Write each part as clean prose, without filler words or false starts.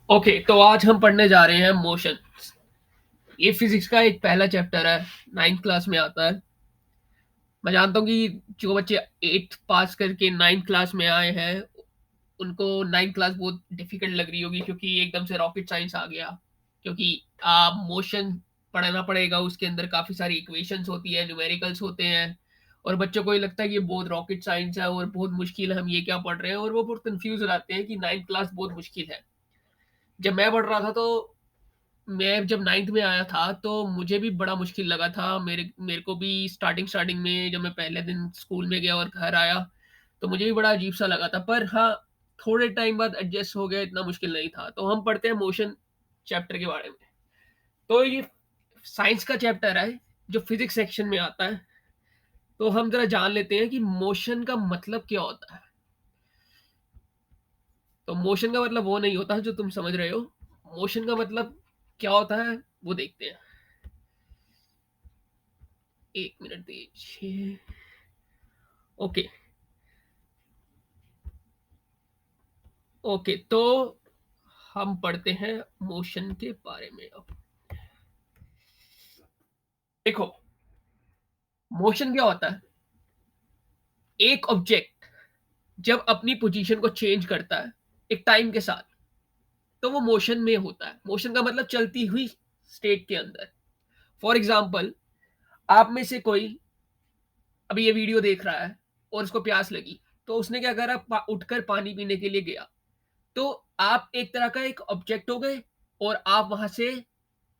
Okay, तो आज हम पढ़ने जा रहे हैं मोशन। ये फिजिक्स का एक पहला चैप्टर है, 9th क्लास में आता है। मैं जानता हूँ कि जो बच्चे 8th पास करके 9th क्लास में आए हैं, उनको 9th क्लास बहुत डिफिकल्ट लग रही होगी क्योंकि एकदम से रॉकेट साइंस आ गया। क्योंकि मोशन पढ़ना पड़ेगा, उसके अंदर काफ़ी सारी इक्वेशंस होती है, न्यूमेरिकल्स होते हैं, और बच्चों को ये लगता है कि ये बहुत रॉकेट साइंस है और बहुत मुश्किल है, हम ये क्या पढ़ रहे हैं, और वो बहुत कन्फ्यूज़ हो जाते हैं कि 9th क्लास बहुत मुश्किल है। जब मैं पढ़ रहा था तो मैं जब 9th में आया था तो मुझे भी बड़ा मुश्किल लगा था। मेरे मेरे को भी स्टार्टिंग में जब मैं पहले दिन स्कूल में गया और घर आया, तो मुझे भी बड़ा अजीब-सा लगा था। पर हाँ, थोड़े टाइम बाद एडजस्ट हो गया, इतना मुश्किल नहीं था। तो हम पढ़ते हैं मोशन चैप्टर के बारे में। तो ये साइंस का चैप्टर है, जो फिज़िक्स सेक्शन में आता है। तो हम ज़रा जान लेते हैं कि मोशन का मतलब क्या होता है। तो मोशन का मतलब वो नहीं होता जो तुम समझ रहे हो। मोशन का मतलब क्या होता है, वो देखते हैं। 1 मिनट दीजिए। ओके, ओके, तो हम पढ़ते हैं मोशन के बारे में अब। देखो, मोशन क्या होता है? एक ऑब्जेक्ट जब अपनी पोजीशन को चेंज करता है, एक टाइम के साथ, तो वो मोशन में होता है। मोशन का मतलब चलती हुई स्टेट के अंदर। फॉर एग्ज़ाम्पल, आप में से कोई अभी ये वीडियो देख रहा है और उसको प्यास लगी, तो उसने क्या करा, उठकर पानी पीने के लिए गया। तो आप एक तरह का एक ऑब्जेक्ट हो गए और आप वहां से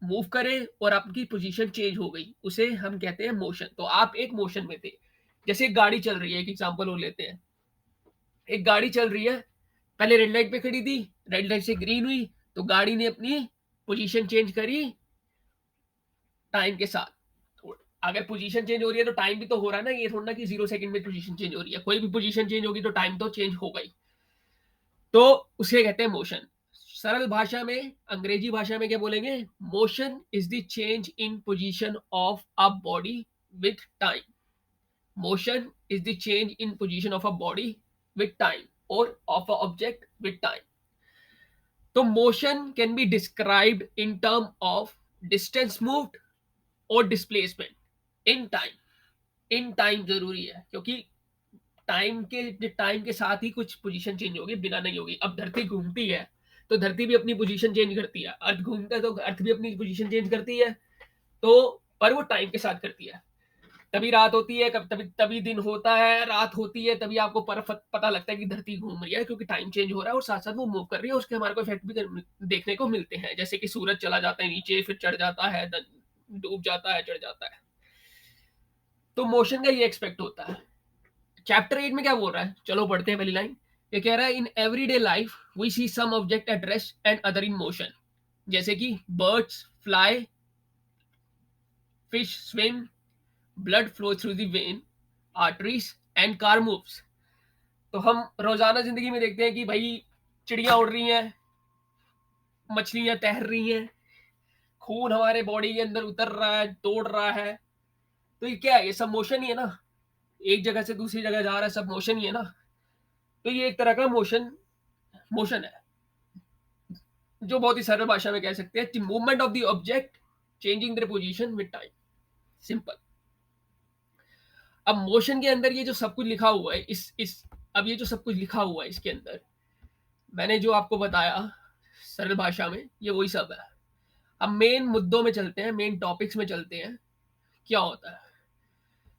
मूव करें और आपकी पोजीशन चेंज हो गई, उसे हम कहते हैं मोशन। तो आप एक मोशन में थे। जैसे एक गाड़ी चल रही है, एक एग्जांपल और लेते हैं। एक गाड़ी चल रही है, पहले रेड लाइट पे खड़ी थी, रेड लाइट से ग्रीन हुई, तो गाड़ी ने अपनी पोजीशन चेंज करी टाइम के साथ। तो अगर पोजीशन चेंज हो रही है तो टाइम भी तो हो रहा है ना, ये थोड़ा ना कि 0 सेकंड में पोजीशन चेंज हो रही है। कोई भी पोजीशन चेंज होगी तो टाइम तो चेंज हो गई। तो उसे कहते हैं मोशन। सरल भाषा में, अंग्रेजी भाषा में क्या बोलेंगे? Motion is the change in position of a body with time. Motion is the change in position of a body with time, और of a object with time. तो motion can be described in term of distance moved और displacement in time. In time जरूरी है क्योंकि time के साथ ही कुछ position change होगी, बिना नहीं होगी। अब धरती घूमती है तो धरती भी अपनी पोजीशन चेंज करती है, अर्थ घूमता है तो अर्थ भी अपनी पोजीशन चेंज करती है। तो पर वो टाइम के साथ करती है। तभी रात होती है, कब तभी तभी दिन होता है, रात होती है, तभी आपको पर पता लगता है कि धरती घूम रही है, क्योंकि टाइम चेंज हो रहा है और साथ साथ वो मूव कर रही है। उसके हमारे को इफेक्ट भी देखने को मिलते हैं, जैसे कि सूरज चला जाता है नीचे, फिर चढ़ जाता है, डूब जाता है, चढ़ जाता है। तो मोशन का ये एक्सपेक्ट होता है। चैप्टर 8 में क्या बोल रहा है, चलो पढ़ते हैं पहली लाइन। ये कह रहा है, in everyday life we see some object at rest and other in motion. जैसे कि birds fly, fish swim, blood flow through the vein arteries and car moves. तो हम रोजाना जिंदगी में देखते हैं कि भाई चिड़िया उड़ रही हैं, मछलियां तैर रही हैं, खून हमारे बॉडी के अंदर उतर रहा है, दौड़ रहा है। तो ये क्या है? ये सब मोशन ही है ना। एक जगह से दूसरी जगह जा रहा है, सब मोशन ही है ना। तो ये एक तरह का मोशन मोशन है, जो बहुत ही सरल भाषा में कह सकते हैं, movement of the object changing their position with time. Simple. अब मोशन के अंदर ये जो सब कुछ लिखा हुआ है, इस अब ये जो सब कुछ लिखा हुआ है इसके अंदर, मैंने जो आपको बताया सरल भाषा में, ये वही सब है। अब मेन मुद्दों में चलते हैं, मेन टॉपिक्स में चलते हैं, क्या होता है।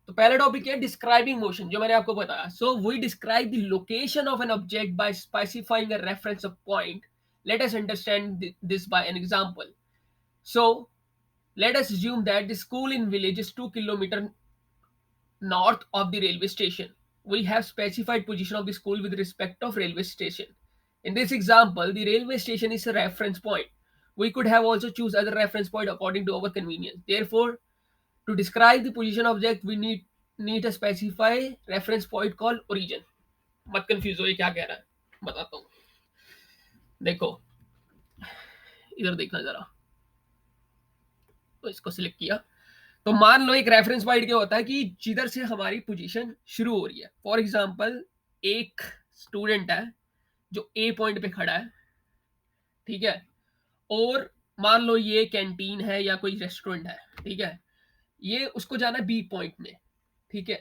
तो पहला टॉपिक है डिस्क्राइबिंग मोशन, जो मैंने आपको बताया। So we describe the location of an object by specifying a reference point. Let us understand this by an example. So let us assume that the school in village is 2 kilometers north of the railway station. We have specified position of the school with respect of railway station. In this example, the railway station is a reference point. We could have also choose other reference point according to our convenience. Therefore, to describe the position object, we need a specify reference point called origin. मत confuse हो, ये क्या कह रहा है बताता हूँ। देखो, इधर देखना जरा। तो इसको सिलेक्ट किया। तो मान लो एक रेफरेंस पॉइंट क्या होता है कि जिधर से हमारी पोजीशन शुरू हो रही है। फॉर एग्जांपल, एक स्टूडेंट है जो ए पॉइंट पे खड़ा है, ठीक है? और मान लो ये कैंटीन है या कोई रेस्टोरेंट है, ठीक है? ये उसको जाना है बी पॉइंट में, ठीक है?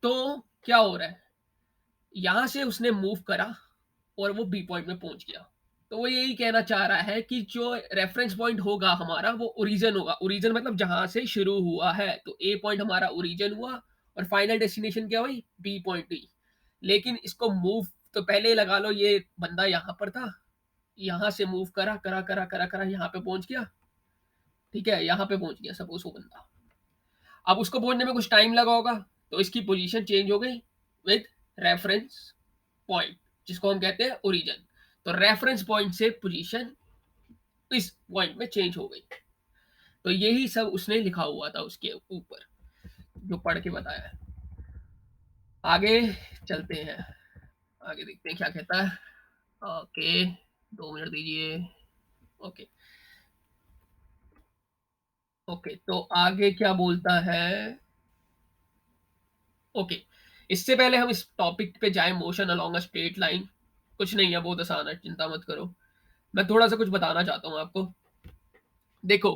तो क्या हो रहा है? यहाँ से उसने मूव करा और वो बी पॉइंट में पहुँच गया। तो वो यही कहना चाह रहा है कि जो रेफरेंस पॉइंट होगा हमारा वो ओरिजिन होगा। ओरिजिन मतलब जहाँ से शुरू हुआ है, तो ए पॉइंट हमारा ओरिजिन हुआ और फाइनल डेस्टिनेशन क्या हुई? बी पॉइंट हुई। लेकिन इसको मूव तो पहले लगा लो ये बंदा यहाँ पर था, यहाँ से मूव करा, करा यहाँ पे पहुँच गया, ठीक है? यहाँ पे पहुँच गया सपोज़ वो बंदा। अब उसको पहुँचने में कुछ टाइम लगा होगा, तो इसकी पोज़ीशन चेंज हो गई विद रेफरेंस पॉइंट, जिसको हम कहते हैं ओरिजिन। तो रेफरेंस पॉइंट से पोज़ीशन इस पॉइंट में चेंज हो गई। तो यही सब उसने लिखा हुआ था उसके ऊपर, जो पढ़ के बताया है। आगे चलते हैं, आगे देखते हैं क्या कहता है। ओके, 2 मिनट दीजिए। ओके, ओके तो आगे क्या बोलता है? ओके, इससे पहले हम इस टॉपिक पे जाएँ motion along a straight line, कुछ नहीं है, बहुत आसान है, चिंता मत करो। मैं थोड़ा-सा कुछ बताना चाहता हूँ आपको। देखो,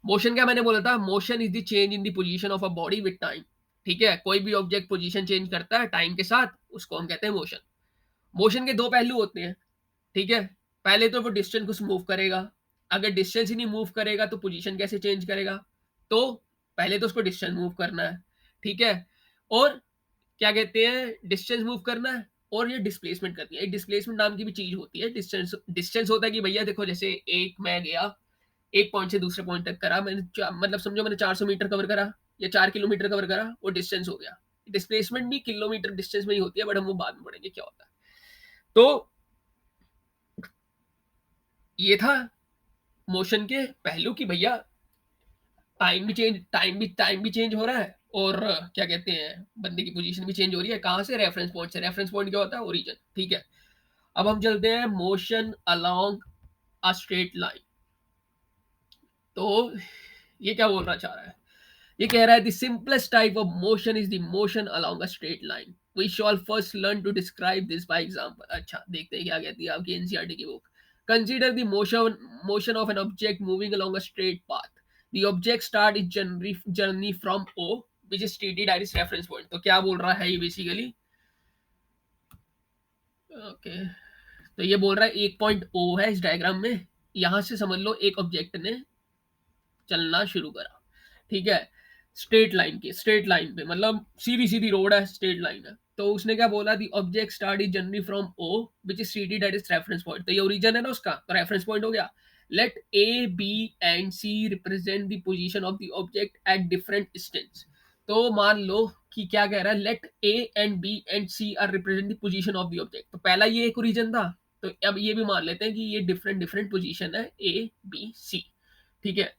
मोशन क्या मैंने बोला था? Motion is the change in the position of a body with time, ठीक है? कोई भी ऑब्जेक्ट पोज़ीशन चेंज करता है टाइम के साथ, उसको हम कहते हैं मोशन। मोशन के 2 पहलू होते हैं, ठीक है? पहले तो वो डिस्टेंस कुछ मूव करेगा, अगर डिस्टेंस ही नहीं मूव करेगा तो पोज़ीशन कैसे चेंज करेगा? तो पहले तो उसको डिस्टेंस मूव करना है, ठीक है? और क्या कहते हैं, डिस्टेंस मूव करना है और ये डिस्प्लेसमेंट करनी है। एक डिस्प्लेसमेंट नाम की भी चीज़ होती है। डिस्टेंस डिस्टेंस होता है कि भैया देखो जैसे एक मैं गया, एक पॉइंट से दूसरे पॉइंट तक करा मैंने मतलब समझो मैंने 400 मीटर कवर करा या 4 किलोमीटर कवर करा, वो डिस्टेंस हो गया। डिस्प्लेसमेंट भी किलोमीटर डिस्टेंस में ही होती है, बट हम वो बाद में पढ़ेंगे क्या होता है। तो ये था मोशन के पहलू कि भैया टाइम भी चेंज हो रहा है और क्या कहते हैं बंदे की पोजीशन भी चेंज हो रही है। कहाँ से? रेफरेंस पॉइंट से। रेफरेंस पॉइंट क्या होता है? ओरिजिन, ठीक है? अब हम चलते हैं motion along a straight line. तो ये क्या बोलना चाह रहा है? ये कह रहा है the simplest type of motion is the motion along a straight line. We shall first learn to describe this by example. अच्छा, देखते हैं क्या कहती है आपकी एनसीईआरटी की book. Consider the motion of an object moving along a straight path. The object start is journey from O which is stated at its reference point. तो क्या बोल रहा है ये बेसिकली? ओके, तो ये बोल रहा है एक पॉइंट ओ है इस डायग्राम में, यहां से समझ लो एक ऑब्जेक्ट ने चलना शुरू करा, ठीक है? स्ट्रेट लाइन पे मतलब सीधी सीधी रोड है, स्ट्रेट लाइन है। तो उसने क्या बोला? The object start is journey from O which is seated at its reference point. तो ये ओरिजिन है ना उसका, तो रेफरेंस पॉइंट हो गया। Let A B and C represent the position of the object at different distance. तो मान लो कि क्या कह रहा है, let A and B and C are represent the position of the object. तो पहला ये एक ओरिजिन था, तो अब ये भी मान लेते हैं कि ये डिफरेंट डिफरेंट पोजीशन है ए बी सी, ठीक है?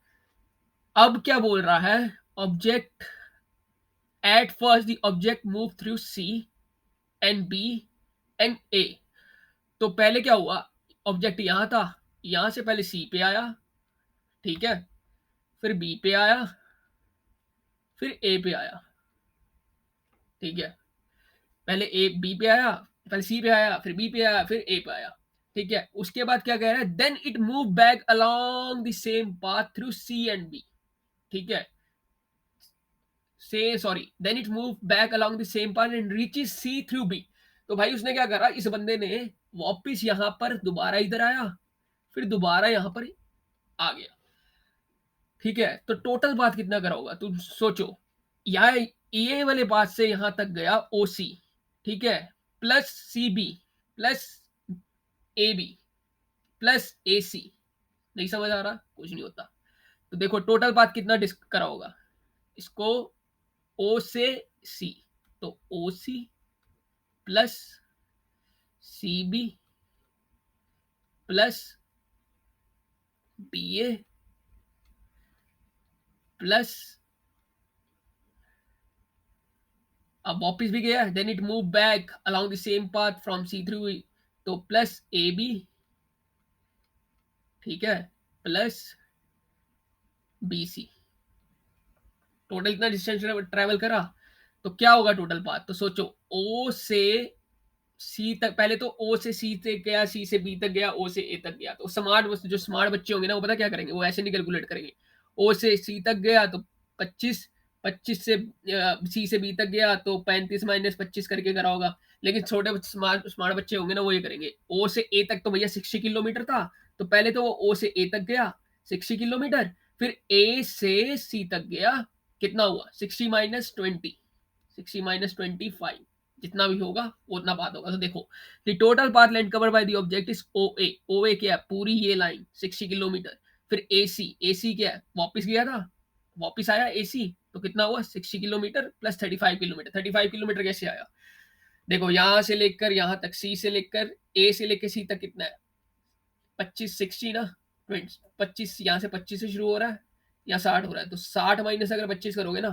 अब क्या बोल रहा है? Object at first the object move through C and B and A. तो पहले क्या हुआ? ऑब्जेक्ट यहां था, यहां से पहले सी पे आया, ठीक है? फिर बी पे आया, फिर ए पे आया, ठीक है? पहले ए बी पे आया, पहले सी पे आया, फिर बी पे आया, फिर ए पे आया, ठीक है? उसके बाद क्या कह रहा है? Then it move back along the same path through C and B, ठीक है? से sorry, then it move back along the same path and reaches C through B. तो भाई उसने क्या करा, इस बंदे ने वापस यहां पर दोबारा इधर आया, फिर दोबारा यहां पर आ गया, ठीक है? तो टोटल पाथ कितना करा होगा तुम सोचो। यहाँ ये वाले पाथ से यहां तक गया ओ सी, ठीक है? Plus C B plus A B plus A C. नहीं समझ आ रहा? कुछ नहीं होता। तो देखो टोटल पाथ कितना डिस्क करा होगा इसको, ओ से सी, तो O C plus C B plus B A plus, अब वापिस भी गया, then it move back along the same path from C through, तो प्लस ए बी, ठीक है? Plus B C. टोटल इतना डिस्टेंस ट्रेवल करा, तो क्या होगा टोटल पाथ? तो सोचो ओ से सी तक, पहले तो ओ से सी तक गया, सी से बी तक गया, ओ से ए तक गया। तो जो स्मार्ट बच्चे होंगे ना, वो पता क्या करेंगे, वो ऐसे नहीं कैलकुलेट करेंगे। ओ से सी तक गया तो 25, 25 से सी से बी तक गया तो 35 माइनस 25 करके करा होगा। लेकिन छोटे स्मार्ट स्मार्ट बच्चे होंगे ना, वो ये करेंगे, ओ से ए तक तो भैया 60 किलोमीटर था, तो पहले तो वो ओ से ए तक गया 60 किलोमीटर, फिर ए से सी तक गया, कितना हुआ 60 माइनस 20, 60 माइनस 25, जितना भी होगा वो उतना पाथ होगा। तो देखो, the total path length cover by the object is O A. O A क्या है, पूरी ये लाइन 60 किलोमीटर। फिर ए सी, ए सी क्या है, वापस गया था, वापस आया ए सी, तो कितना हुआ 60 किलोमीटर प्लस 35 किलोमीटर। 35 किलोमीटर कैसे आया, देखो यहां से लेकर यहां तक, सी से लेकर ए से लेकर सी तक कितना है 25, 60 ना, 20, 25 यहाँ से 25 से शुरू हो रहा है, या 60 हो रहा है, तो 60 माइनस अगर 25 करोगे ना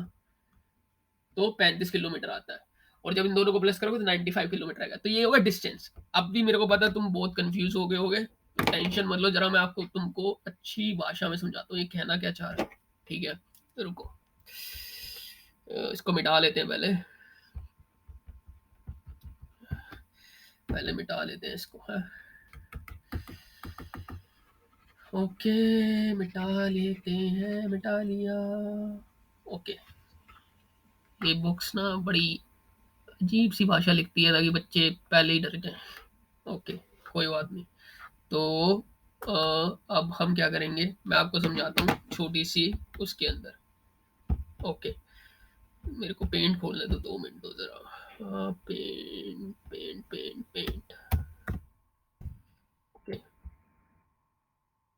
तो 35 किलोमीटर आता है, और जब इन दोनों को प्लस करोगे तो 95 किलोमीटर आएगा। तो ये होगा डिस्टेंस। अब भी मेरे को पता है तुम बहुत कंफ्यूज हो गए होगे, तो टेंशन मत लो, जरा मैं आपको तुमको अच्छी भाषा में समझाता हूँ ये कहना क्या चाह रहा है। ठीक है, तो रुको, इसको मिटा लेते हैं, पहले मिटा लेते हैं इसको, है। ओके, मिटा लेते हैं, मिटा लिया। ओके, ये बुक्स ना बड़ी अजीब सी भाषा लिखती है ताकि बच्चे पहले ही डर जाएं। ओके, कोई बात नहीं। तो अब हम क्या करेंगे, मैं आपको समझाता हूँ छोटी सी उसके अंदर। ओके, मेरे को पेंट खोलने दो, 2 मिनट दो जरा। Paint paint paint paint. Okay,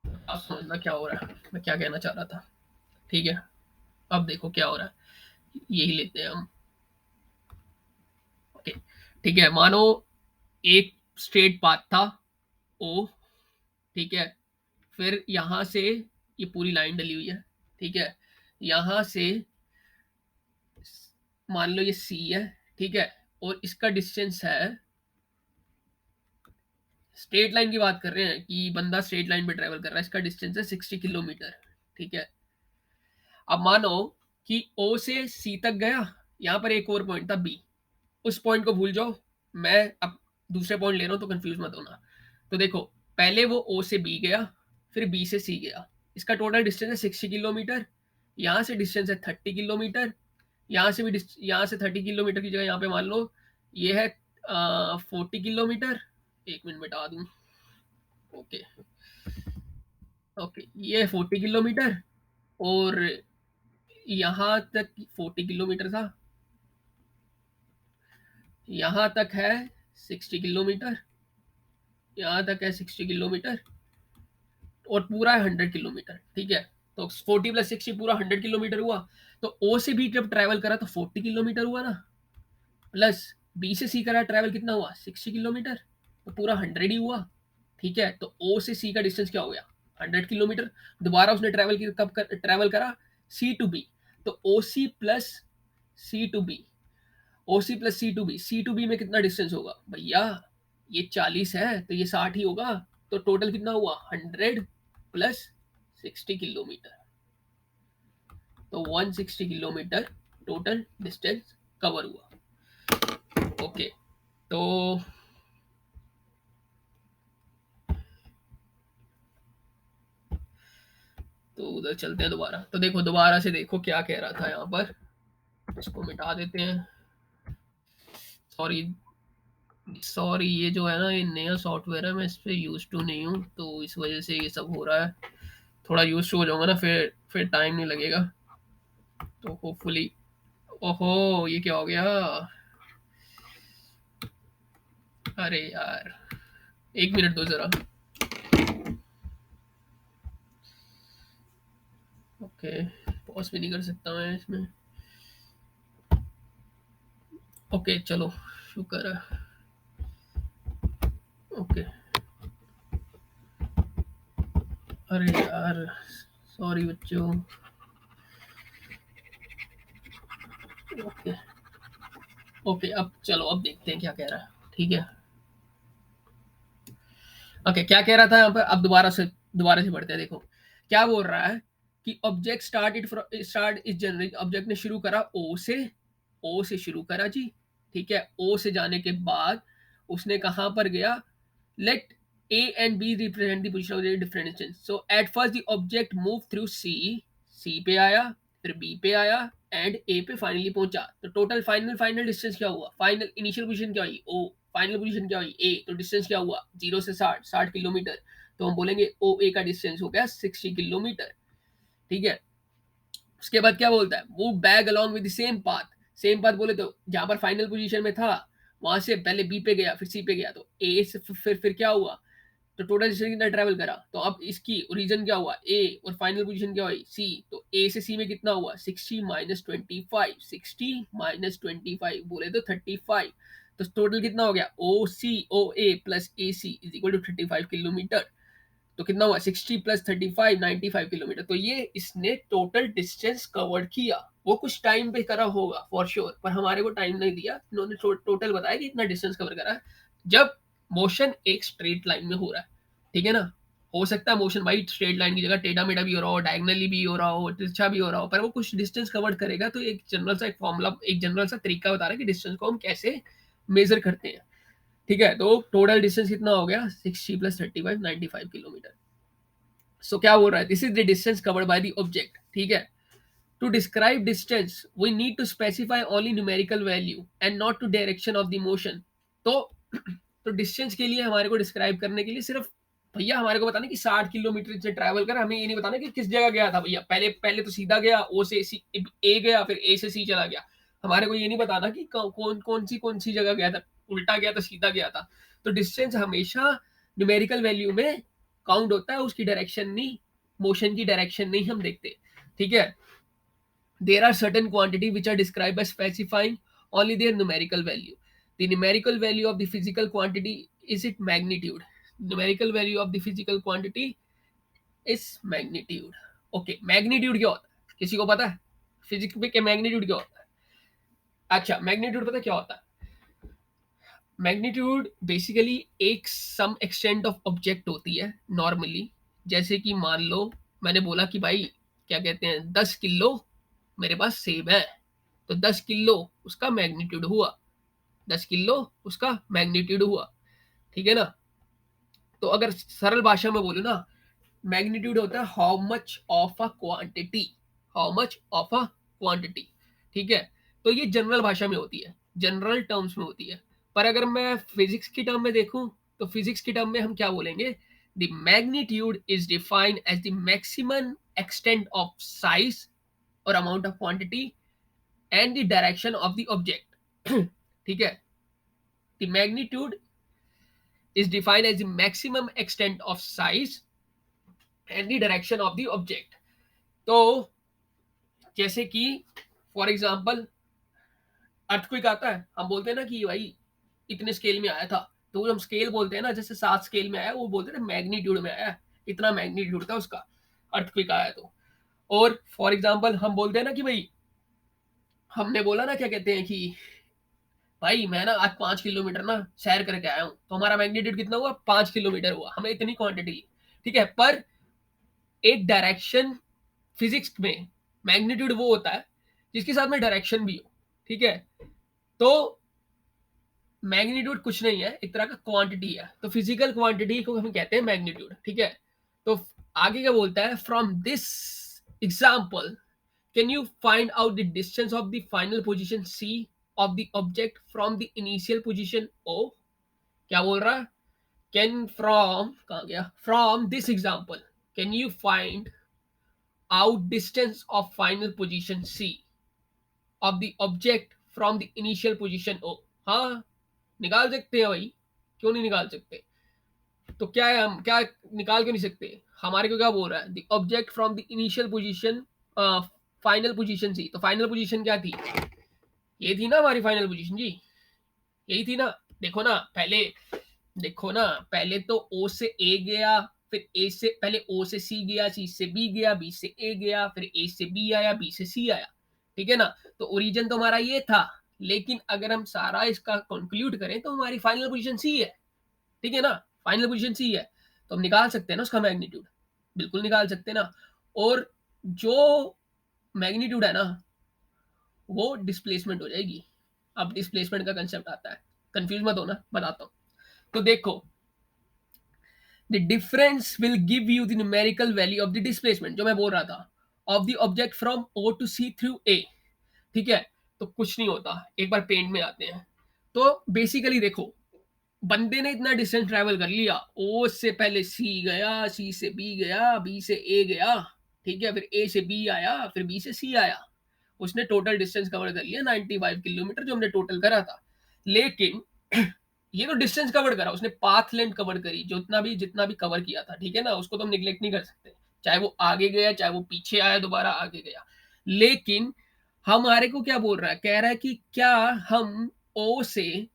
अब समझना क्या हो रहा है, मैं क्या कहना चाह रहा था। ठीक है, अब देखो क्या हो रहा है, यही लेते हैं हम। ओके, ठीक है, मानो एक स्ट्रेट पाथ था ओ, ठीक है, फिर यहां से ये पूरी लाइन डली हुई है, ठीक है, यहां से मान लो ये सी है, ठीक है, और इसका डिस्टेंस है, स्ट्रेट लाइन की बात कर रहे हैं कि बंदा स्ट्रेट लाइन पे ट्रेवल कर रहा है, इसका डिस्टेंस है 60 किलोमीटर। ठीक है, अब मानो कि ओ से सी तक गया, यहां पर एक और पॉइंट था बी, उस पॉइंट को भूल जाओ, मैं अब दूसरे पॉइंट ले रहा हूं तो कंफ्यूज मत होना। तो देखो, पहले वो ओ से बी गया, फिर बी से सी गया, इसका टोटल डिस्टेंस है 60 किलोमीटर, यहाँ से डिस्टेंस है 30 किलोमीटर, यहाँ से भी यहाँ से 30 किलोमीटर की जगह यहाँ पे मान लो ये है 40 किलोमीटर। एक मिनट बता दूं। ओके, ओके, ये है 40 किलोमीटर, और यहाँ तक 40 किलोमीटर था, यहाँ तक है 60 किलोमीटर, यहाँ तक है 60 किलोमीटर, और पूरा है 100 किलोमीटर। ठीक है, तो 40 प्लस 60 पूरा 100 किलोमीटर हुआ। तो ओ से बी जब ट्रैवल करा तो 40 किलोमीटर हुआ ना, प्लस बी से सी करा ट्रैवल कितना हुआ 60 किलोमीटर, तो पूरा 100 ही हुआ। ठीक है, तो ओ से सी का डिस्टेंस क्या हो गया 100 किलोमीटर। दोबारा उसने कब ट्रैवल करा, सी टू बी, तो O C plus C to B, O C plus C to B, C to B में कितना डिस्टेंस होगा भैया, ये 40 है तो ये 60 ही होगा, तो टोटल कितना हुआ 100 प्लस 60 किलोमीटर, तो 160 किलोमीटर टोटल डिस्टेंस कवर हुआ। ओके, तो उधर चलते हैं दोबारा। तो देखो, दोबारा से देखो क्या कह रहा था यहाँ पर, इसको मिटा देते हैं। सॉरी, सॉरी, ये जो है ना, ये नया सॉफ्टवेयर है, मैं इस पे यूज टू नहीं हूँ, तो इस वजह से ये सब हो रहा है। थोड़ा यूज टू हो जाऊंगा ना, फिर टाइम नहीं लगेगा, तो होपफुली। ओहो, ये क्या हो गया, अरे यार, 1 मिनट दो जरा। ओके, पॉज भी नहीं कर सकता मैं इसमें। ओके, चलो, शुक्र है। ओके, अरे यार, सॉरी बच्चों। ओके, ओके, अब चलो, अब देखते हैं क्या कह रहा है। ठीक है, ओके, क्या कह रहा था यहाँ पर, अब दोबारा से पढ़ते हैं। देखो क्या बोल रहा है कि object start is generate, object ने शुरू करा ओ से शुरू करा जी। ठीक है, ओ से जाने के बाद उसने कहाँ पर गया, late A and B represent the position of the different distance. So at first the object moved through C पे आया, फिर B पे आया एंड A पे फाइनली पहुंचा. तो टोटल फाइनल डिस्टेंस क्या हुआ, फाइनल इनिशियल पोजीशन क्या हुई O, फाइनल पोजीशन क्या हुई A, तो डिस्टेंस क्या हुआ 0 से 60 किलोमीटर. तो हम बोलेंगे OA का डिस्टेंस हो गया 60 किलोमीटर. ठीक है. उसके बाद क्या बोलता है, move back along with the same path. Same path बोले तो जहां पर फाइनल पोजीशन में था वहां से पहले बी पे गया फिर सी पे गया, तो ए से फिर क्या हुआ, तो टोटल डिस्टेंस कितना ट्रैवल करा. तो अब इसकी ओरिजिन क्या हुआ ए और फाइनल पोजीशन क्या हुई सी, तो ए से सी में कितना हुआ 60 माइनस 25, 60 माइनस 25 बोले तो 35. तो टोटल कितना हो गया O A plus A C is equal to 35 kilometre. तो कितना हुआ 60 प्लस 35 95 किलोमीटर. तो ये इसने टोटल डिस्टेंस कवर्ड किया. वो कुछ टाइम पे करा होगा फॉर श्योर, पर हमारे को टाइम नहीं दिया, इन्होंने टोटल बताया कि इतना डिस्टेंस कवर करा है जब मोशन एक स्ट्रेट लाइन में हो रहा है. ठीक है ना. हो सकता है मोशन भाई स्ट्रेट लाइन की जगह टेढ़ा मेढ़ा भी हो रहा हो, डायगनली भी हो रहा हो, तिरछा भी हो रहा हो, पर वो कुछ डिस्टेंस कवर करेगा. तो एक जनरल सा एक फॉर्मूला, एक जनरल सा तरीका बता रहा है कि डिस्टेंस को हम कैसे मेजर करते हैं. ठीक है. तो टोटल डिस्टेंस कितना हो गया 60 प्लस 35 95 किलोमीटर. सो क्या बोल रहा है, this is the distance covered by the object. ठीक है. To describe distance we need to specify only numerical value and not to direction of the motion. तो डिस्टेंस के लिए हमारे को डिस्क्राइब करने के लिए सिर्फ भैया हमारे को बताना कि 60 किलोमीटर से ट्रैवल कर, हमें ये नहीं बताना कि किस जगह गया था भैया. पहले पहले तो सीधा गया ओ से सी ए गया, फिर ए से सी चला गया. हमारे को ये नहीं बताना कि कौन सी जगह गया था, उल्टा गया था सीधा गया था. तो डिस्टेंस हमेशा न्यूमेरिकल वैल्यू में काउंट होता है, उसकी डायरेक्शन नहीं, मोशन की डायरेक्शन नहीं हम देखते. ठीक है. There are certain quantity which are described by specifying only their numerical value. The numerical value of the physical quantity is its magnitude. Numerical value of the physical quantity is magnitude. Okay, magnitude क्या होता है, किसी को पता है physics में क्या magnitude क्या होता है? अच्छा, मैग्नीट्यूड पता है क्या होता है? मैग्नीट्यूड बेसिकली एक सम एक्सटेंट ऑफ ऑब्जेक्ट होती है नॉर्मली. जैसे कि मान लो मैंने बोला कि भाई क्या कहते हैं 10 किलो मेरे पास सेब है, तो 10 किलो उसका मैग्नीट्यूड हुआ, 10 किलो उसका मैग्नीट्यूड हुआ. ठीक है ना. तो अगर सरल भाषा में बोलूँ ना, मैग्नीट्यूड होता है how much of a quantity, how much of a quantity. ठीक है. तो ये जनरल भाषा में होती है, जनरल टर्म्स में होती है. पर अगर मैं फिजिक्स की टर्म में देखूं तो फिजिक्स की टर्म में हम क्या बोलेंगे, the magnitude is defined as the maximum extent of size और amount of quantity and the direction of the object. ठीक है. The magnitude is defined as the maximum extent of size and the direction of the object. तो जैसे कि for example earthquake आता है, हम बोलते हैं ना कि भाई इतने स्केल में आया था, तो वो हम स्केल बोलते हैं ना, जैसे 7 स्केल में आया वो बोलते हैं मैग्नीट्यूड में आया, इतना मैग्नीट्यूड था उसका अर्थक्वेक आया तो. और फॉर एग्जांपल हम बोलते हैं ना कि भाई हमने बोला ना क्या कहते हैं कि भाई मैं ना आज 5 किलोमीटर ना सैर करके आया हूँ, तो हमारा मैग्नीट्यूड कितना हुआ 5 किलोमीटर हुआ, हमें इतनी क्वांटिटी. ठीक है. पर एक डायरेक्शन फिजिक्स में मैग्नीट्यूड वो होता है जिसके साथ में डायरेक्शन भी हो. ठीक है. तो मैग्नीट्यूड कुछ नहीं है, एक तरह का क्वांटिटी है, तो फिजिकल क्वांटिटी को हम कहते हैं मैग्नीट्यूड. ठीक है. तो आगे क्या बोलता है, from this example can you find out the distance of the final position C of the object from the initial position O. क्या बोल रहा है, can from कहाँ गया, from this example can you find out distance of final position C of the object from the initial position O. हाँ निकाल सकते हैं भाई, क्यों नहीं निकाल सकते. तो क्या है, हम क्या निकाल क्यों नहीं सकते, हमारे को क्या बोल रहा है, the object from the initial position final position C. तो फाइनल पोजीशन क्या थी, ये थी ना हमारी फाइनल पोजीशन जी, यही थी ना. देखो ना पहले, देखो ना पहले तो ओ से ए गया, फिर ए से पहले ओ से सी गया, सी से बी गया, बी से ए गया, फिर ए से बी आया, बी से सी आया. ठीक है ना. तो ओरिजिन तो हमारा ये था, लेकिन अगर हम सारा इसका कंक्लूड करें तो हमारी फाइनल पोजीशन सी है. ठीक है ना. फाइनल पोजीशन सी है, तो हम निकाल सकते हैं ना उसका मैग्नीट्यूड, बिल्कुल निकाल सकते हैं ना. और जो मैग्नीट्यूड है ना वो डिस्प्लेसमेंट हो जाएगी. अब डिस्प्लेसमेंट का कंसेप्ट आता है. कंफ्यूज मत होना, बताता हूँ। तो देखो, the difference will give you the numerical value of the displacement, जो मैं बोल रहा था, of the object from O to C through A. ठीक है, तो कुछ नहीं होता, एक बार पेंट में आते हैं। तो बेसिकली देखो, बंदे ने इतना डिस्टेंस ट्रैवल कर लिया, ओ से पहले सी गया, सी से बी गया, बी से ए गया, ठीक है, फिर ए से बी आया, फिर बी से सी आया। उसने टोटल डिस्टेंस कवर कर लिया 95 किलोमीटर, जो हमने टोटल करा था। लेकिन ये तो डिस्टेंस कवर करा उसने, पाथ लेंथ कवर करी, जितना भी कवर किया था, ठीक है ना, उसको तो हम निगलेक्ट नहीं कर सकते, चाहे वो आगे गया, चाहे वो पीछे आया, दोबारा आगे गया। लेकिन हमारे को क्या बोल रहा है, कह रहा है कि क्या हम ओ से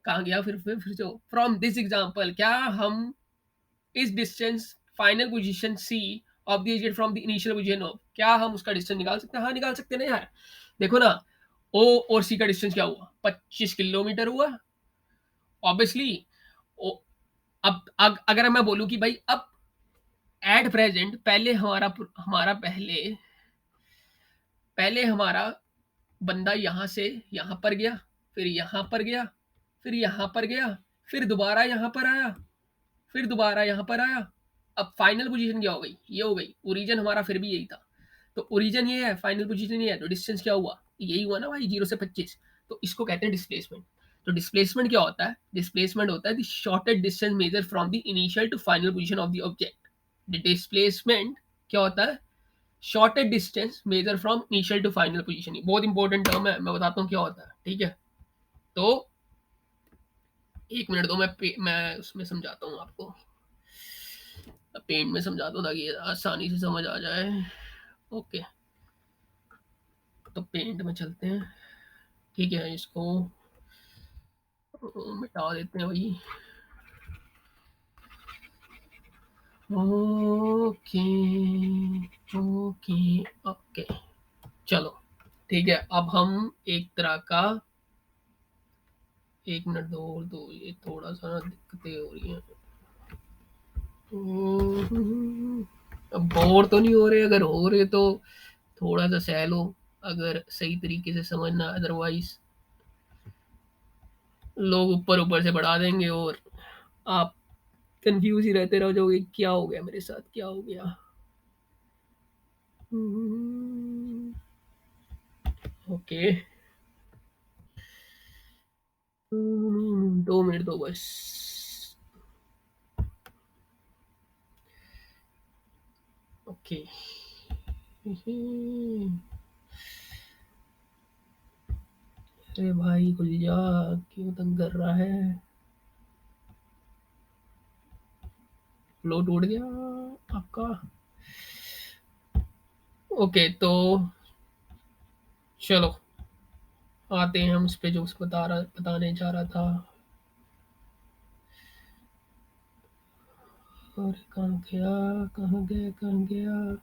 कहाँ गया, फिर जो फ्रॉम दिस एग्जाम्पल, क्या हम इस distance final position C of the agent from the initial position of, क्या हम उसका डिस्टेंस निकाल सकते हैं? हाँ निकाल सकते हैं ना यार। देखो ना, ओ और सी का डिस्टेंस क्या हुआ, 25 किलोमीटर हुआ ऑब्वियसली। अगर मैं बोलूं कि भाई अब एट प्रेजेंट, पहले हमारा हमारा पहले पहले हमारा बंदा यहाँ से यहाँ पर गया, फिर यहाँ पर गया, फिर यहाँ पर गया, फिर दोबारा यहाँ पर आया, फिर दोबारा यहाँ पर आया। अब फाइनल पोजीशन क्या हो गई, ये हो गई। ओरिजिन हमारा फिर भी यही था, तो ओरिजिन ये है, फाइनल पोजीशन ये है, तो डिस्टेंस क्या हुआ, यही हुआ ना भाई, 0 से 25। तो इसको कहते हैं डिस्प्लेसमेंट। तो डिस्प्लेसमेंट क्या होता है, डिस्प्लेसमेंट होता है the shortest distance measure from the initial to final position of the object. The displacement क्या होता है, shortest distance measure from initial to final position. बहुत इंपॉर्टेंट टर्म है, मैं बताता हूँ क्या होता है, ठीक है। तो एक मिनट दो, मैं उसमें समझाता हूँ आपको, पेंट में समझाता हूँ ताकि आसानी से समझ आ जाए। ओके, तो पेंट में चलते हैं, ठीक है, इसको मिटा देते हैं भाई। ओके ओके ओके, चलो ठीक है। अब हम एक तरह का, एक मिनट दो, ये थोड़ा सा ना दिक्कतें हो रही हैं। अब बोर तो नहीं हो रहे, अगर हो रहे तो थोड़ा सा सह लो, अगर सही तरीके से समझना, अदरवाइज लोग ऊपर ऊपर से बढ़ा देंगे और आप कंफ्यूज ही रहते रह जाओगे, क्या हो गया मेरे साथ, क्या हो गया। ओके, 2 मिनट दो बस। ओके, अरे भाई खुल जा, क्यों तंग कर रहा है, फ्लो टूट गया आपका। ओके, तो चलो आते हैं हम उस पे, जो उसको बताने जा रहा था। और कहाँ गया, कहाँ गया, कहाँ गया।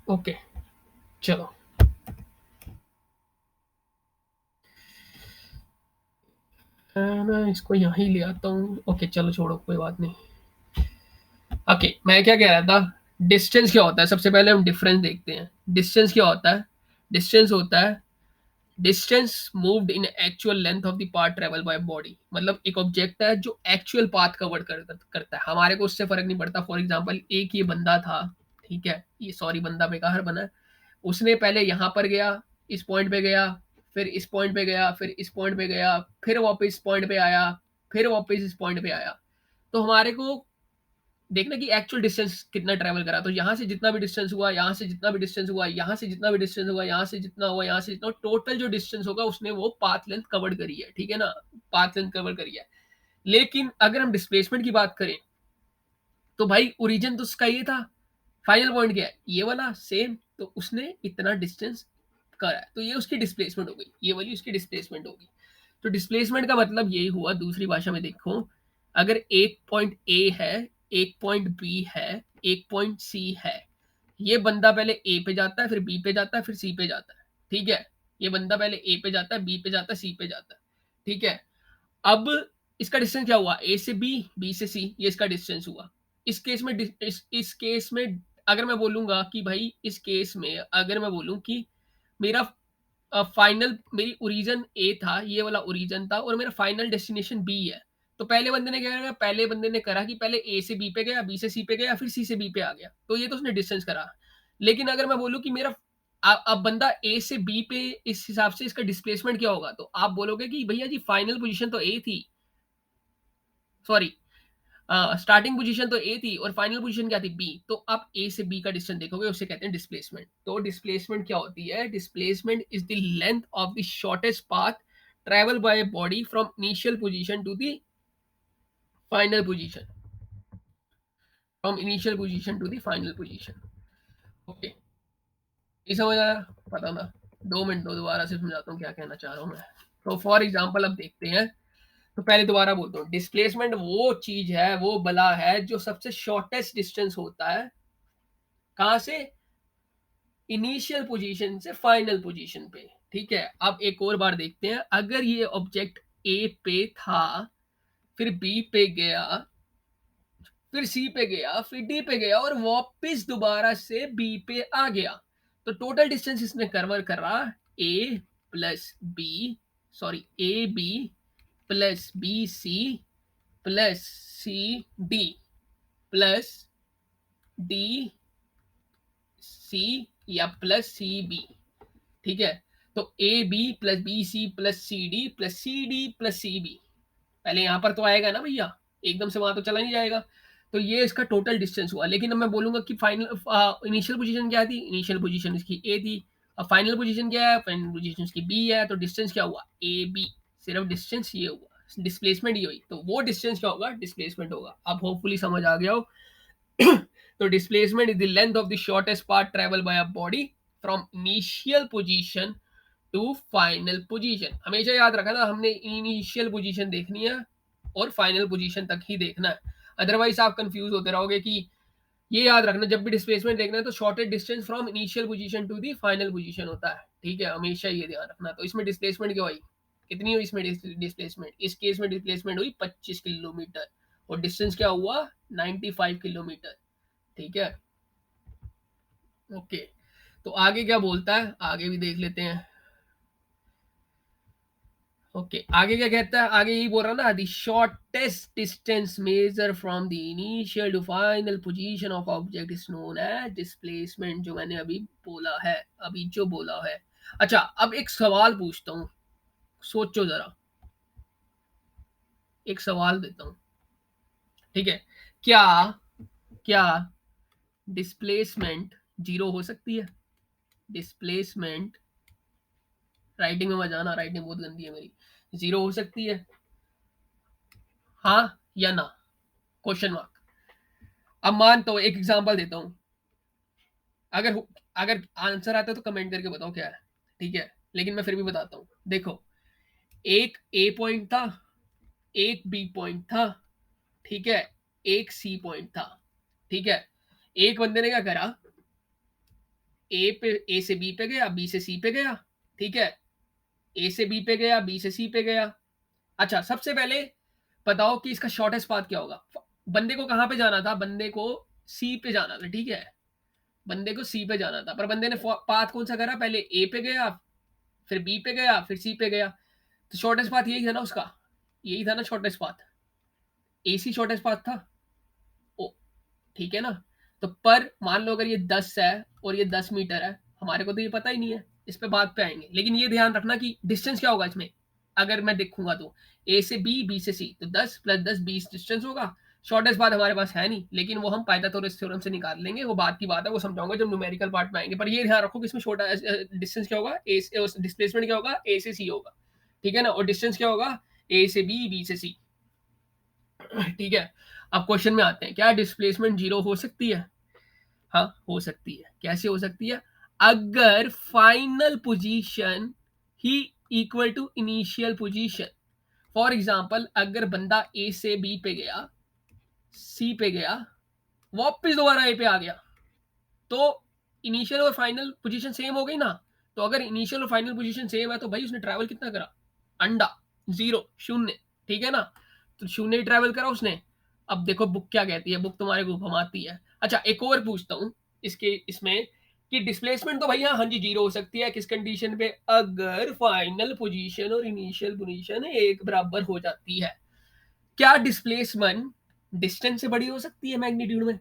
ओके, चलो मैं इसको यहाँ ही ले आता हूँ। ओके चलो छोड़ो, कोई बात नहीं। ओके, मैं क्या कह रहा था, डिस्टेंस क्या होता है, सबसे पहले हम डिफरेंस देखते हैं। डिस्टेंस क्या होता है, डिस्टेंस होता है distance moved in actual length of the path travel by body. मतलब एक ऑब्जेक्ट है जो एक्चुअल पाथ कवर करता है, हमारे को उससे फर्क नहीं पड़ता। फॉर एग्जांपल, एक ये बंदा था, ठीक है, ये सॉरी बंदा बेकार बना है, उसने पहले यहाँ पर गया, इस पॉइंट पे गया, फिर इस पॉइंट पे गया, फिर इस पॉइंट पे गया, फिर वापस इस पॉइंट पे आया, फिर वापस इस पॉइंट पे आया। तो हमारे को देखना कि एक्चुअल डिस्टेंस कितना ट्रैवल करा। तो यहाँ से जितना भी डिस्टेंस हुआ, यहाँ से जितना भी डिस्टेंस हुआ, यहाँ से जितना भी डिस्टेंस हुआ, यहाँ से जितना हुआ, यहाँ से जितना, टोटल जो डिस्टेंस होगा उसने वो पाथ लेंथ कवर करी है, ठीक है ना, पाथ लेंथ कवर करी है। लेकिन अगर हम डिस्प्लेसमेंट की बात करें, तो भाई ओरिजिन तो उसका ये था, फाइनल पॉइंट क्या है, ये वाला सेम, तो उसने इतना डिस्टेंस करा है, तो ये उसकी डिस्प्लेसमेंट हो गई, ये वाली उसकी डिस्प्लेसमेंट होगी। तो डिस्प्लेसमेंट का मतलब यही हुआ, दूसरी भाषा में देखो, अगर एक पॉइंट ए है, एक पॉइंट बी है, एक पॉइंट सी है, ये बंदा पहले ए पे जाता है, फिर बी पे जाता है, फिर सी पे जाता है, ठीक है। ये बंदा पहले ए पे जाता है, बी पे जाता है, सी पे जाता है, ठीक है। अब इसका डिस्टेंस क्या हुआ, ए से बी, बी से सी, ये इसका डिस्टेंस हुआ। इस केस में इस केस में अगर मैं बोलूंगा कि भाई, इस केस में अगर मैं बोलूं कि मेरा फाइनल मेरी ओरिजिन ए था, ये वाला ओरिजिन था और मेरा फाइनल डेस्टिनेशन बी है। तो पहले बंदे ने क्या करा, पहले बंदे ने करा कि पहले ए से बी पे गया, बी से सी पे गया, फिर सी से बी पे आ गया। तो ये तो उसने डिस्टेंस करा। लेकिन अगर मैं बोलूँ कि मेरा अब बंदा ए से बी पे, इस हिसाब से इसका डिस्प्लेसमेंट क्या होगा? तो आप बोलोगे कि भैया जी फाइनल पोज़ीशन तो ए थी, सॉरी स्टार्टिंग पोजीशन तो ए थी और फाइनल पोजीशन क्या थी? बी। तो आप ए से बी का डिस्टेंस देखोगे, उसे कहते हैं डिस्प्लेसमेंट। तो डिस्प्लेसमेंट क्या होती है? Displacement is the length of the shortest path travel by a body from initial position to the final position, from initial position to the final position. Okay, ये समझ आया? पता ना, 2 मिनट दो, दोबारा से समझाता हूँ क्या कहना चाह रहा हूँ मैं। तो फॉर एग्जाम्पल अब देखते हैं। तो पहले दोबारा बोलता हूँ, डिस्प्लेसमेंट वो चीज है, वो बला है जो सबसे शॉर्टेस्ट डिस्टेंस होता है, कहाँ से? इनिशियल पोजीशन से फाइनल पोजीशन पे। ठीक है, अब एक और बार देखते हैं। अगर ये ऑब्जेक्ट ए पे था, फिर बी पे गया, फिर सी पे गया, फिर डी पे गया और वापस दोबारा से बी पे आ गया, तो टोटल डिस्टेंस इसने कवर कर रहा A plus B, sorry A B plus B C plus C D plus D C या प्लस सी बी। ठीक है, तो A B plus B C plus C D plus C D plus C B, पहले यहाँ पर तो आएगा ना भैया, एकदम से वहां तो चला नहीं जाएगा। तो ये इसका टोटल डिस्टेंस हुआ। लेकिन अब मैं बोलूंगा कि फाइनल इनिशियल पोजीशन क्या थी? इनिशियल पोजीशन इसकी ए थी। अब फाइनल पोजीशन क्या है? फाइनल पोजीशन इसकी बी है। तो डिस्टेंस क्या हुआ? A B. सिर्फ डिस्टेंस ये हुआ, डिस्प्लेसमेंट ये हुई। तो वो डिस्टेंस क्या होगा? डिस्प्लेसमेंट होगा। अब होपफुली समझ आ गया हो। तो displacement is the length of the shortest path travel by a body from initial position to final position. हमेशा याद रखना, हमने इनिशियल पोजीशन देखनी है और फाइनल पोजीशन तक ही देखना है, अदरवाइज आप कंफ्यूज होते रहोगे। कि ये याद रखना, जब भी डिस्प्लेसमेंट देखना है तो shortest distance from initial position to the final position होता है। ठीक है, हमेशा ये ध्यान रखना। तो इसमें डिस्प्लेसमेंट क्या हुई? कितनी हुई इसमें डिस्प्लेसमेंट? इस केस में डिस्प्लेसमेंट हुई 25 किलोमीटर और डिस्टेंस क्या हुआ? 95 किलोमीटर। ठीक है, ओके। तो आगे क्या बोलता है, आगे भी देख लेते हैं। ओके, आगे क्या कहता है? आगे यही बोल रहा ना, the shortest distance measure from the initial to final position of object is known as displacement, जो मैंने अभी बोला है, अभी जो बोला है। अच्छा, अब एक सवाल पूछता हूँ, सोचो जरा, एक सवाल देता हूँ। ठीक है, क्या क्या डिस्प्लेसमेंट जीरो हो सकती है? डिस्प्लेसमेंट, राइटिंग में मजा आना, राइटिंग बहुत गंदी है मेरी। जीरो हो सकती है, हाँ या ना? Question mark. अब मानता हूँ, एक एग्जांपल देता हूँ। अगर अगर आंसर आता है तो कमेंट करके बताओ क्या है। ठीक है, लेकिन मैं फिर भी बताता हूँ। देखो, एक ए पॉइंट था, एक बी पॉइंट था, ठीक है, एक सी पॉइंट था। ठीक है, एक बंदे ने क्या करा, ए से बी पे गया, बी से सी पे गया। ठीक है, ए से बी पे गया, बी से सी पे गया। अच्छा, सबसे पहले बताओ कि इसका शॉर्टेस्ट पाथ क्या होगा? बंदे को कहाँ पे जाना था? बंदे को सी पे जाना था। ठीक है, बंदे को सी पे जाना था, पर बंदे ने पाथ कौन सा करा? पहले ए पे गया, फिर बी पे गया, फिर सी पे गया। तो शॉर्टेस्ट पाथ यही था ना उसका, यही था ना शॉर्टेस्ट पाथ, ए सी शॉर्टेस्ट पाथ था। ओ, ठीक है ना? तो पर मान लो अगर ये 10 है और ये 10 मीटर है, हमारे को तो ये पता ही नहीं है, इस पे बात पे आएंगे। लेकिन ये ध्यान रखना कि डिस्टेंस क्या होगा इसमें। अगर मैं देखूंगा तो ए से बी, बी से सी, तो 10 प्लस 10 20 डिस्टेंस होगा। शॉर्टेस्ट पाथ हमारे पास है नहीं, लेकिन वो हम पाइथागोरस थ्योरम से निकाल लेंगे। वो बात की बात है, वो समझाऊंगा जब न्यूमेरिकल पार्ट में आएंगे। पर ये ध्यान रखो कि इसमें छोटा डिस्टेंस क्या होगा, ए डिस्प्लेसमेंट क्या होगा? ए से सी होगा। ठीक है ना? और डिस्टेंस क्या होगा? ए से बी, बी से सी। ठीक है, अब क्वेश्चन में आते हैं। क्या डिस्प्लेसमेंट जीरो हो सकती है? हाँ, हो सकती है। कैसे हो सकती है? अगर फाइनल पोजीशन ही equal to initial position. For example, अगर बंदा ए से बी पे गया, सी पे गया, वापस दोबारा ए पे आ गया, तो इनिशियल और फाइनल पोजीशन सेम हो गई ना? तो अगर इनिशियल और फाइनल पोजीशन सेम है तो भाई उसने ट्रैवल कितना करा? अंडा, जीरो, शून्य। ठीक है ना? तो शून्य ही ट्रैवल करा उसने। अब देखो बुक क्या कहती है, बुक तुम्हारे को घुमाती है। अच्छा, एक और पूछता हूँ इसके इसमें कि डिस्प्लेसमेंट तो भैया हाँ जी जीरो हो सकती है, किस कंडीशन पे, अगर फाइनल पोजीशन और इनिशियल पोजीशन एक बराबर हो जाती है। क्या डिस्प्लेसमेंट डिस्टेंस से बड़ी हो सकती है मैग्नीट्यूड में?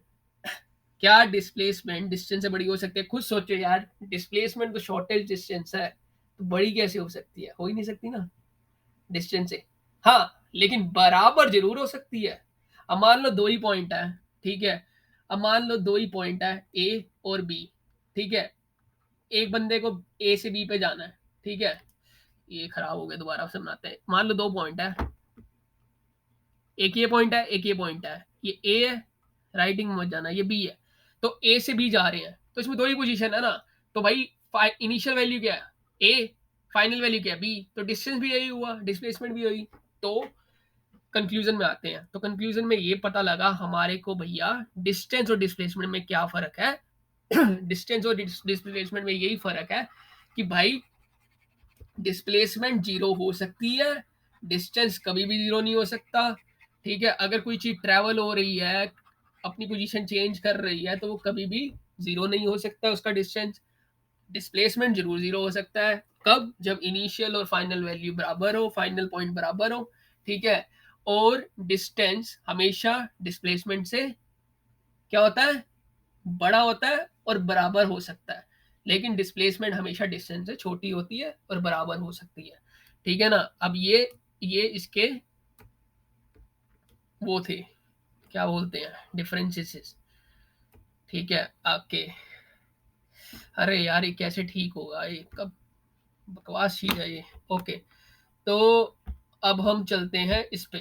क्या डिस्प्लेसमेंट डिस्टेंस से बड़ी हो सकती है? खुद सोचो यार, डिस्प्लेसमेंट तो शॉर्टेज डिस्टेंस है, तो बड़ी कैसे हो सकती है? हो ही नहीं सकती ना डिस्टेंस से। हाँ, लेकिन बराबर जरूर हो सकती है। अब मान लो दो ही पॉइंट है, ठीक है, अब मान लो दो ही पॉइंट है, ए और बी, ठीक है, एक बंदे को ए से बी पे जाना है, ठीक है, ये खराब हो गया, दोबारा से बनाते हैं। मान लो दो पॉइंट है, एक ये पॉइंट है, एक ये पॉइंट है, ये ए है, राइटिंग मत जाना, ये बी है, तो ए से बी जा रहे हैं, तो इसमें दो ही पोजीशन है ना, तो भाई इनिशियल वैल्यू क्या है, ए, फाइनल वैल्यू क्या है, बी, तो डिस्टेंस भी यही हुआ, डिस्प्लेसमेंट भी यही। तो कंक्लूजन में आते हैं, तो कंक्लूजन में ये पता लगा हमारे को भैया डिस्टेंस और डिस्प्लेसमेंट में क्या फर्क है। डिस्टेंस और डिस्प्लेसमेंट में यही फर्क है कि भाई डिस्प्लेसमेंट जीरो हो सकती है, डिस्टेंस कभी भी जीरो नहीं हो सकता, ठीक है, अगर कोई चीज ट्रेवल हो रही है, अपनी पोजीशन चेंज कर रही है, तो वो कभी भी जीरो नहीं हो सकता उसका डिस्टेंस। डिस्प्लेसमेंट जरूर जीरो हो सकता है, कब, जब इनिशियल और फाइनल वैल्यू बराबर हो, फाइनल पॉइंट बराबर हो, ठीक है, और डिस्टेंस हमेशा डिस्प्लेसमेंट से क्या होता है, बड़ा होता है और बराबर हो सकता है, लेकिन डिस्प्लेसमेंट हमेशा डिस्टेंस से छोटी होती है और बराबर हो सकती है, ठीक है ना। अब ये इसके वो थे, क्या बोलते हैं, डिफरेंसेस, ठीक है, आपके, अरे यार ये कैसे ठीक होगा, ये कब बकवास चीज है ये। ओके, तो अब हम चलते हैं इस पे,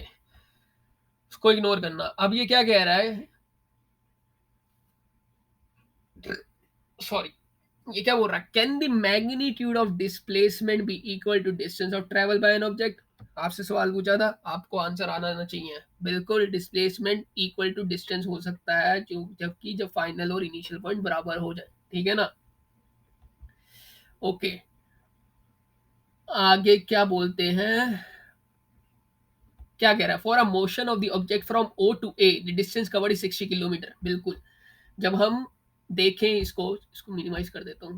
उसको इग्नोर करना। अब ये क्या कह रहा है, सॉरी, ये क्या बोल रहा है, can the magnitude of displacement be equal to distance of travel by an object. आपसे सवाल पूछा था, आपको आंसर आना चाहिए, बिल्कुल डिस्प्लेसमेंट इक्वल टू डिस्टेंस हो सकता है, जो जबकि जब फाइनल और इनिशियल पॉइंट बराबर हो जाए, ठीक है ना। ओके, आगे क्या बोलते हैं, क्या कह रहा है, for a motion of the object from O to A the distance covered is 60 kilometre. बिल्कुल, जब हम देखें इसको मिनिमाइज कर देता हूँ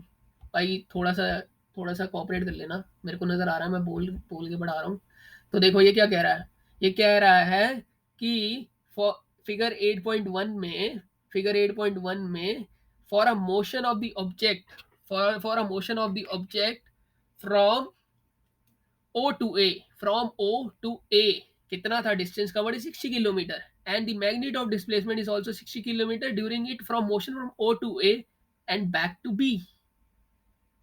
भाई, थोड़ा सा कोऑपरेट कर लेना, मेरे को नजर आ रहा है मैं बोल बोल के बढ़ा रहा हूँ। तो देखो ये क्या कह रहा है, ये कह रहा है कि फिगर 8.1 में, फिगर 8.1 में, for a motion of the object, for a motion of the object from O to A, from O to A कितना था distance covered 60 kilometre, and the magnitude of displacement is also 60 kilometre during it from motion from O to A and back to B।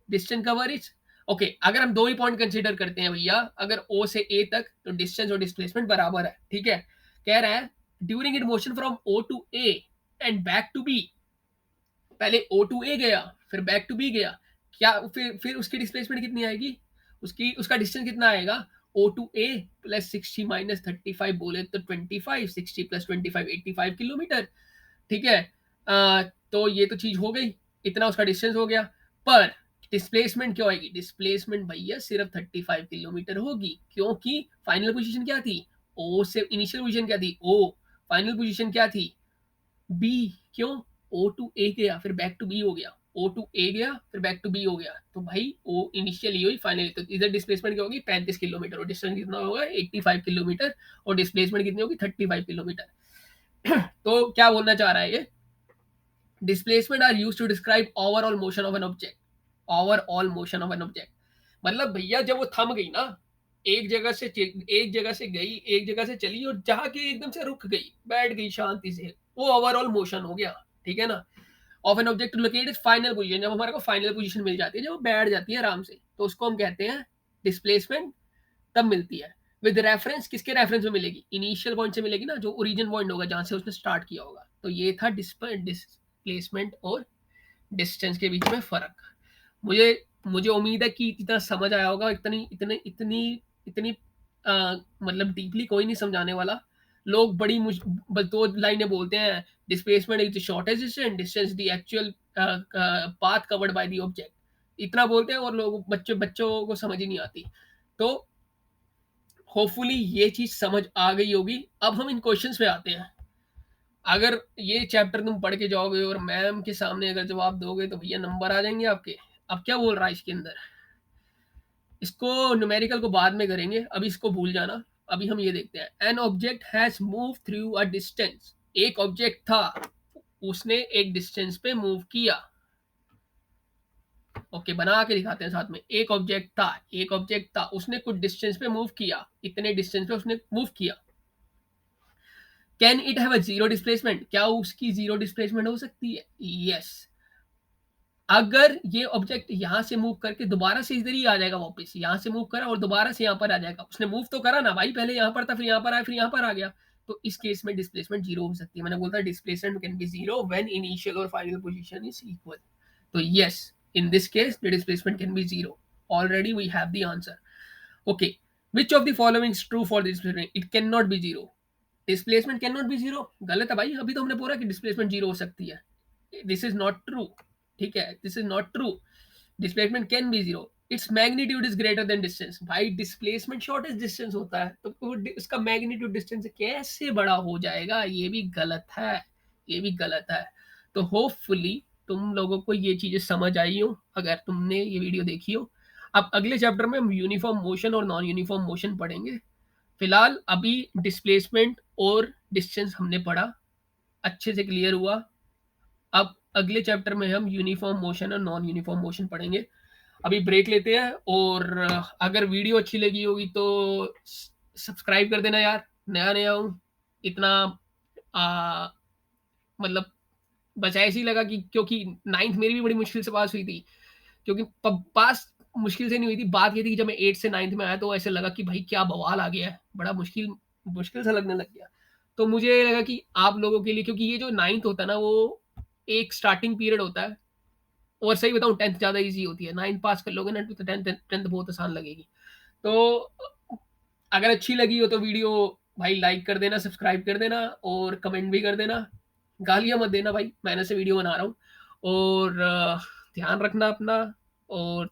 Distance cover is, okay, अगर हम दो ही point consider करते हैं भैया, अगर O से A तक, तो डिस्टेंस और डिस्प्लेसमेंट बराबर है, ठीक है, कह रहा है during it motion from O to A and back to B, पहले O to A गया, फिर बैक टू B गया, क्या फिर उसकी डिस्प्लेसमेंट कितनी आएगी, उसका डिस्टेंस कितना आएगा, O to A plus 60 minus 35 बोले तो 25, 60 प्लस 25 85 किलोमीटर, ठीक है। तो ये तो चीज हो गई, इतना उसका डिस्टेंस हो गया, पर डिस्प्लेसमेंट क्या होगी, डिस्प्लेसमेंट भैया सिर्फ 35 किलोमीटर होगी, क्योंकि फाइनल पोजीशन क्या थी, ओ से इनिशियल पोजीशन क्या थी, ओ, फाइनल पोजीशन क्या थी, बी, क्यों, ओ टू ए गया फिर बैक टू बी हो गया, ओ टू ए गया फिर बैक टू बी हो गया, तो भाई ओ इनिशियली हुई फाइनली, तो इधर डिस्प्लेसमेंट क्या होगी 35 किलोमीटर, और डिस्टेंस कितना होगा 85 किलोमीटर, और डिस्प्लेसमेंट कितनी होगी 35 किलोमीटर। तो क्या बोलना चाह रहा है ये, displacement are use to describe overall motion of an object, overall motion of an object, मतलब भैया जब वो थम गई ना, एक जगह से गई, एक जगह से चली और जाके एकदम से रुक गई, बैठ गई शांति से, वो ओवरऑल मोशन हो गया, ठीक है ना। Of an object to locate is final position, जब हमारे को फाइनल पोजीशन मिल जाती है, जब वो बैठ जाती है आराम से, तो उसको हम कहते हैं डिस्प्लेसमेंट, तब मिलती है। विद रेफरेंस, किसके रेफरेंस में मिलेगी, इनिशियल पॉइंट से मिलेगी ना, जो ओरिजिन पॉइंट होगा जहां से उसने स्टार्ट किया होगा, तो ये था डिस्प्लेसमेंट और डिस्टेंस के बीच में फर्क। मुझे मुझे उम्मीद है कि इतना समझ आया होगा, इतनी इतनी इतनी इतनी मतलब डीपली कोई नहीं समझाने वाला, लोग बस दो लाइनें बोलते हैं, displacement is the shortest distance, distance the actual path covered by the object, इतना बोलते हैं, और लोग बच्चों को समझ ही नहीं आती। तो होपफुली ये चीज समझ आ गई होगी। अब हम इन क्वेश्चंस पे आते हैं। अगर ये चैप्टर तुम पढ़ के जाओगे और मैम के सामने अगर जवाब दोगे तो भैया नंबर आ जाएँगे आपके। अब क्या बोल रहा है इसके अंदर? इसको न्यूमेरिकल को बाद में करेंगे, अभी इसको भूल जाना। अभी हम ये देखते हैं, an object has moved through a distance. एक ऑब्जेक्ट था, उसने एक डिस्टेंस पे मूव किया। ओके, बना के दिखाते हैं साथ में। एक ऑब्जेक्ट था, उसने कुछ डिस्टेंस पे मूव किया। इतने डिस्टेंस पे उसने मूव किया। Can it have a zero displacement? क्या उसकी जीरो डिस्प्लेसमेंट हो सकती है? यस। अगर ये ऑब्जेक्ट यहाँ से मूव करके दोबारा से इधर ही आ जाएगा वापस, यहाँ से मूव करा और दोबारा से यहाँ पर आ जाएगा। उसने मूव तो करा ना भाई, पहले यहाँ पर था, फिर यहाँ पर आया, फिर यहाँ पर आ गया। तो इस केस में डिस्प्लेसमेंट जीरो हो सकती है। मैंने बोला था displacement can be zero when initial और फाइनल पोजीशन इज इक्वल। तो yes, in this case the displacement can be zero. Already we have the answer. Okay, which of the following is true for displacement? It cannot be zero. Displacement cannot be zero. गलत है भाई, अभी तो हमने बोला कि displacement zero हो सकती है। This is not true. ठीक है, this is not true. Displacement can be zero, its magnitude is greater than distance. भाई डिस्प्लेसमेंट शॉर्टेस्ट डिस्टेंस होता है, तो उसका मैग्नीट्यूड डिस्टेंस से कैसे बड़ा हो जाएगा? ये भी गलत है, ये भी गलत है। तो होपफुली तुम लोगों को ये चीजें समझ आई हो, अगर तुमने ये वीडियो देखी हो। अब अगले चैप्टर में हम यूनिफॉर्म मोशन और नॉन यूनिफॉर्म मोशन पढ़ेंगे। फिलहाल अभी डिस्प्लेसमेंट और डिस्टेंस हमने पढ़ा, अच्छे से क्लियर हुआ। अब अगले चैप्टर में हम यूनिफॉर्म मोशन और नॉन यूनिफॉर्म मोशन पढ़ेंगे। अभी ब्रेक लेते हैं, और अगर वीडियो अच्छी लगी होगी तो सब्सक्राइब कर देना यार। नया नया हूँ, इतना आ, मतलब बस ऐसे ही लगा कि क्योंकि नाइन्थ मेरी भी बड़ी मुश्किल से पास हुई थी। क्योंकि पास मुश्किल से नहीं हुई थी, बात ये थी कि जब मैं 8 से 9th में आया तो ऐसे लगा कि भाई क्या बवाल आ गया है, बड़ा मुश्किल मुश्किल सा लगने लग गया। तो मुझे लगा कि आप लोगों के लिए, क्योंकि ये जो 9th होता है ना, वो एक स्टार्टिंग पीरियड होता है। और सही बताऊँ 10th ज़्यादा ईज़ी होती है, 9th पास कर लोगे ना तो 10th बहुत आसान लगेगी। तो अगर अच्छी लगी हो तो वीडियो भाई लाइक कर देना, सब्सक्राइब कर देना और कमेंट भी कर देना। गालियाँ मत देना भाई, मेहनत से वीडियो बना रहा हूँ। और ध्यान रखना अपना। और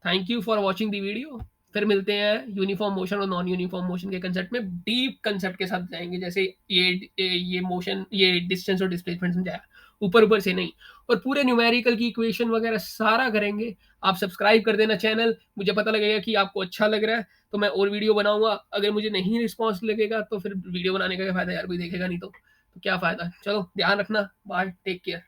thank you for watching the video. फिर मिलते हैं यूनिफॉर्म मोशन और नॉन यूनिफॉर्म मोशन के कंसेप्ट में, डीप कंसेप्ट के साथ जाएंगे। जैसे ये मोशन, ये डिस्टेंस और डिस्प्लेसमेंट समझाया, ऊपर ऊपर से नहीं। और पूरे न्यूमेरिकल की इक्वेशन वगैरह सारा करेंगे। आप सब्सक्राइब कर देना चैनल, मुझे पता लगेगा कि आपको अच्छा लग रहा है तो मैं और वीडियो बनाऊंगा। अगर मुझे नहीं रिस्पॉन्स लगेगा तो फिर वीडियो बनाने का क्या फायदा यार, कोई देखेगा नहीं तो क्या फायदा। चलो ध्यान रखना, बाय, टेक केयर।